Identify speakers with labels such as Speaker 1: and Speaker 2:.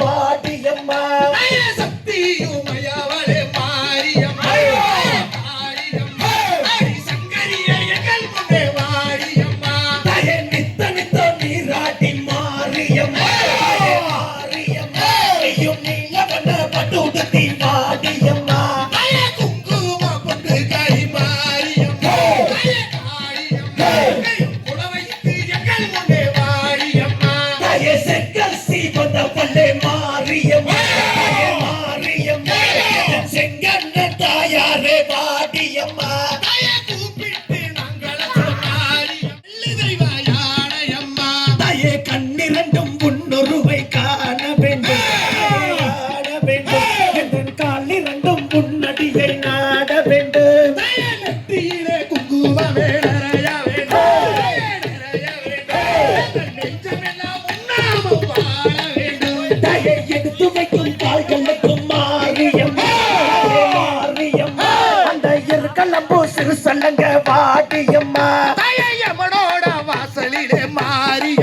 Speaker 1: வாடியம்மா
Speaker 2: சக்தியுமையவளே மாரியம்மா சங்கரியே எங்கள் முன்னே வாடியம்மா
Speaker 1: நித்த நித்த நீராட்டி மாரியம்மா மாரியம்மா நீலவண்ண பட்டுடுத்தி வாடியம்மா
Speaker 2: குங்கும பொட்டு கை மாரியம்மா புடவைக்கு எங்கள் முன்னே வாடியம்மா
Speaker 1: செங்கல் சீவந்த பல்லே மாரியம்மா மாரியம்மா செங்கண்ண தாயாரே வாடியம்மா
Speaker 2: கூப்பிட்டு நாங்கள் மாரியம்மா
Speaker 1: தாயே கண்ணிரண்டும் உன்னொருவை காண வேண்டும் காண வேண்டும் என் காலிரண்டும் உன்னடியை நாட வேண்டும்
Speaker 2: நெத்தியிலே குங்குமமே நிறைய வேண்டும் நெஞ்சமெல்லாம் உண்ணாமல் வாழ வேண்டும்
Speaker 1: தாயை எடுத்து வைக்கும் கால்களுக்கும் மாரியம்மா மாரியம்மா அந்த இருக்கலம்போ சிறு சொல்லங்க வாடியம்மா
Speaker 2: தாயம்மனோட வாசலிலே மாறிய